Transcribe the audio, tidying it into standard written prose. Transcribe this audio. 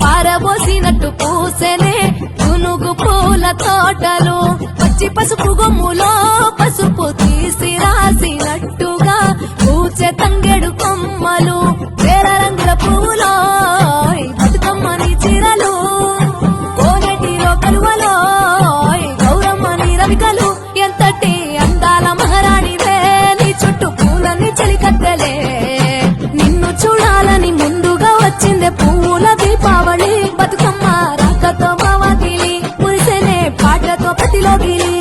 పారబోసినట్టు పూసెనే గునుగు పూల తోటలు పచ్చి పసుపు గొమ్ములో పసుపు తీసి రాసినట్టుగా పూచె తంగెడు కొమ్మలు వేల రంగుల పూలో బతుకమ్మని చీరలు కోనేటిలో కలువలో గౌరమ్మని రవికలు ఎంతటి అందాల మహారాణివే నీ చుట్టూ పూలని చలికత్తెలే నిన్ను చూడాలని ముందుగా వచ్చిందే పూల దీపావళి బతుకమ్మ రాకతో మావాకిలి మురిసెనే పాటతో ప్రతిలోకిలి